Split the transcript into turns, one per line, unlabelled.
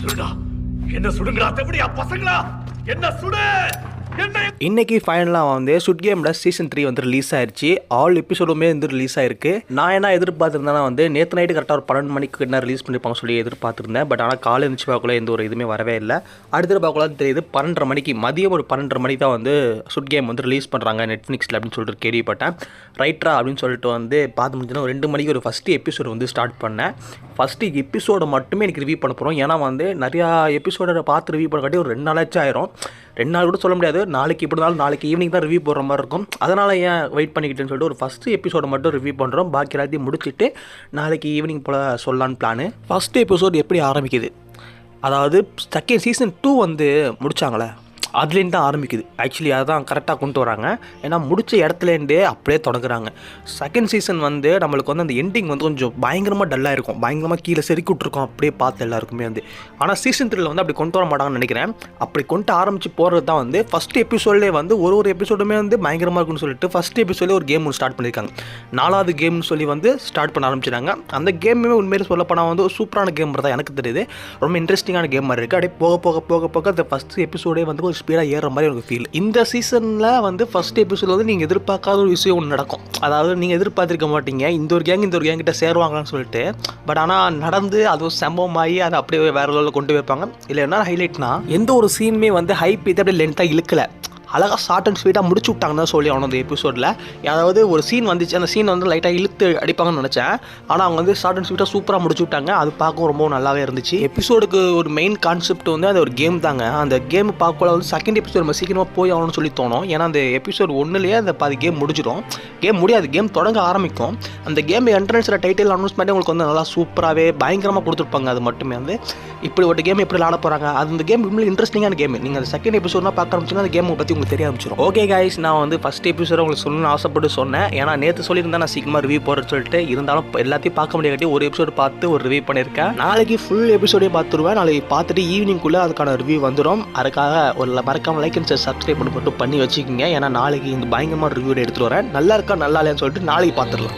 சுடுடா, என்ன சுடுங்கடா, எப்படியா பசங்களா, என்ன சுடு.
இன்னைக்கு ஃபைனலாக வந்து சுட் கேமோட சீசன் 3 வந்து ரிலீஸ் ஆயிடுச்சு. ஆல் எபிசோடுமே வந்து ரிலீஸ் ஆயிருக்கு. நான் என்ன எதிர்பார்த்துருந்தேன்னா வந்து நேற்று நைட்டு கரெக்டாக ஒரு 12 மணிக்கு என்ன ரிலீஸ் பண்ணிப்பாங்க சொல்லி எதிர்பார்த்துருந்தேன். பட் ஆனால் காலை எழுந்துச்சு பார்க்கல எந்த ஒரு இதுவுமே வரவே இல்லை. அடுத்து பார்க்கலாம் தெரியுது 12:30 மணிக்கு மதியம் ஒரு 12:30 மணிக்கு தான் வந்து சுட் கேம் வந்து ரிலீஸ் பண்ணுறாங்க நெட்ஃப்ளிக்ஸில் அப்படின்னு சொல்லிட்டு கேள்விப்பட்டேன். ரைட்ரா அப்படின்னு சொல்லிட்டு வந்து பார்த்து முடிஞ்சுன்னா ஒரு 2 மணிக்கு ஒரு ஃபஸ்ட்டு எபிசோடு வந்து ஸ்டார்ட் பண்ணேன். ஃபஸ்ட்டு எபிசோடை மட்டுமே எனக்கு ரிவ்யூ பண்ண போகிறோம். ஏன்னா வந்து நிறையா எபிசோடை பார்த்து ரிவ்யூ பண்ணக்காட்டி ஒரு 2 நாளாச்சும் ஆயிரும். 2 நாள் கூட சொல்ல முடியாது. நாளைக்கு இப்படி இருந்தாலும் நாளைக்கு ஈவினிங் தான் ரிவ்யூ போடுற மாதிரி இருக்கும். அதனால் ஏன் வெயிட் பண்ணிக்கிட்டேன்னு சொல்லிட்டு ஒரு ஃபஸ்ட்டு எபிசோடை மட்டும் ரிவ்யூ பண்ணுறோம். பாக்கி எல்லாத்தையும் முடிச்சுட்டு நாளைக்கு ஈவினிங் போல் சொல்லலான்னு பிளானு. ஃபஸ்ட்டு எபிசோடு எப்படி ஆரம்பிக்குது, அதாவது செகண்ட் சீசன் 2 வந்து முடித்தாங்களே அதுலேருந்து தான் ஆரம்பிக்குது. ஆக்சுவலி அதுதான் கரெக்டாக கொண்டு வராங்க. ஏன்னா முடித்த இடத்துலேருந்தே அப்படியே தொடங்குறாங்க. செகண்ட் சீசன் வந்து நம்மளுக்கு வந்து அந்த எண்டிங் வந்து கொஞ்சம் பயங்கரமாக டல்லாக இருக்கும், பயங்கரமாக கீழே செதுக்கி விட்ருக்கோம் அப்படியே பார்த்து எல்லாருக்குமே வந்து. ஆனால் சீசன் 3 வந்து அப்படி கொண்டு வர மாட்டாங்கன்னு நினைக்கிறேன். அப்படி கொண்டு ஆரம்பித்து போகிறது தான் வந்து ஃபஸ்ட் எபிசோட்லேயே வந்து ஒரு எபிசோடுமே வந்து பயங்கரமாக இருக்குன்னு சொல்லிட்டு ஃபஸ்ட் எபிசோட்லேயே ஒரு கேம் ஒன்று ஸ்டார்ட் பண்ணியிருக்காங்க. 4வது கேம்னு சொல்லி வந்து ஸ்டார்ட் பண்ண ஆரம்பிச்சிட்டாங்க. அந்த கேமுமே உண்மையிலே சொல்லப்போனால் வந்து ஒரு சூப்பரான கேம் தான் எனக்கு தெரியுது. ரொம்ப இன்ட்ரெஸ்டிங்கான கேம் மாதிரி இருக்குது. அப்படியே போக அந்த ஃபஸ்ட் எபிசோடே வந்து ஒரு ஸ்பீடாக ஏறுற மாதிரி எனக்கு ஃபீல். இந்த சீசனில் வந்து ஃபஸ்ட் எபிசோட் வந்து நீங்கள் எதிர்பார்க்காத ஒரு விஷயம் ஒன்று நடக்கும். அதாவது நீங்கள் எதிர்பார்த்துருக்க மாட்டீங்க இந்த ஒரு கேங் கிட்ட சேருவாங்கன்னு சொல்லிட்டு. பட் ஆனால் நடந்து அது ஒரு சம்பவமாகி அதை அப்படியே வேறு லெவலில் கொண்டு வைப்பாங்க. இல்லை என்ன ஹைலைட்னா எந்த ஒரு சீனுமே வந்து ஹைப் இதை அப்படியே லென்த்தாக இழுக்கலை, அழகாக ஷார்ட் அண்ட் ஸ்வீட்டாக முடிச்சு விட்டாங்கன்னு தான் சொல்லி அவனோட எபிசோடில். அதாவது ஒரு சீன் வந்துச்சு, அந்த சீன் வந்து லைட்டாக இழுத்து அடிப்பாங்கன்னு நினச்சேன். ஆனால் அவங்க வந்து ஷார்ட் அண்ட் ஸ்வீட்டாக சூப்பராக முடிச்சு விட்டாங்க. அது பார்க்கவும் ரொம்ப நல்லாவே இருந்துச்சு. எபிசோடுக்கு ஒரு மெயின் கான்செப்ட் வந்து அது ஒரு கேம் தாங்க. அந்த கேம் பார்க்கல வந்து செகண்ட் எபிசோட் நம்ம சீக்கிரமாக போய் ஆகணும்னு சொல்லி தோணும். ஏன்னா அந்த எபிசோட் 1லேயே அந்த பாதி கேம் முடிஞ்சிடும். கேம் முடியாது, கேம் தொடங்க ஆரம்பிக்கும். அந்த கேம் என்ட்ரன்ஸில் டைட்டில் அனௌன்ஸ்மெண்ட்டே உங்களுக்கு வந்து நல்லா சூப்பராகவே பயங்கரமாக கொடுத்துருப்பாங்க. அது மட்டுமே வந்து இப்படி ஒரு கேம் எப்படி விளாட போகிறாங்க, அந்த கேம் இன்னும் இன்ட்ரெஸ்டிங்கான கேம். நீங்கள் அந்த செகண்ட் எபிசோட்லாம் பார்க்க ஆரம்பிச்சுன்னா அந்த கேமை பற்றி உங்களுக்கு தெரிய ஆரம்பிச்சிடும். ஓகே கைஸ், நான் வந்து ஃபஸ்ட் எபிசோட உங்களுக்கு சொல்லணும்னு ஆசைப்பட்டு சொன்னேன். ஏன்னா நேற்று சொல்லியிருந்தேன் நான் சீக்கிரமாக ரிவ்யூ போடுறேன்னு சொல்லிட்டு. இருந்தாலும் எல்லாத்தையும் பார்க்க முடியாட்டி ஒரு எபிசோடு பார்த்து ஒரு ரிவ்யூ பண்ணியிருக்கேன். நாளைக்கு ஃபுல் எபிசோடே பார்த்துருவேன். நாளைக்கு பார்த்துட்டு ஈவினிங்குள்ளே அதுக்கான ரிவ்யூ வந்துடும். அதுக்காக ஒரு மறக்காம லைக் அண்ட் சப்ஸ்கிரைப் பண்ணி வச்சுக்கோங்க. ஏன்னா நாளைக்கு இந்த பயங்கரமாக ரிவ்யூ எடுத்துகிட்டு வரேன். நல்லா இருக்கா நல்லா இல்லைன்னு சொல்லிட்டு நாளைக்கு பார்த்துடலாம்.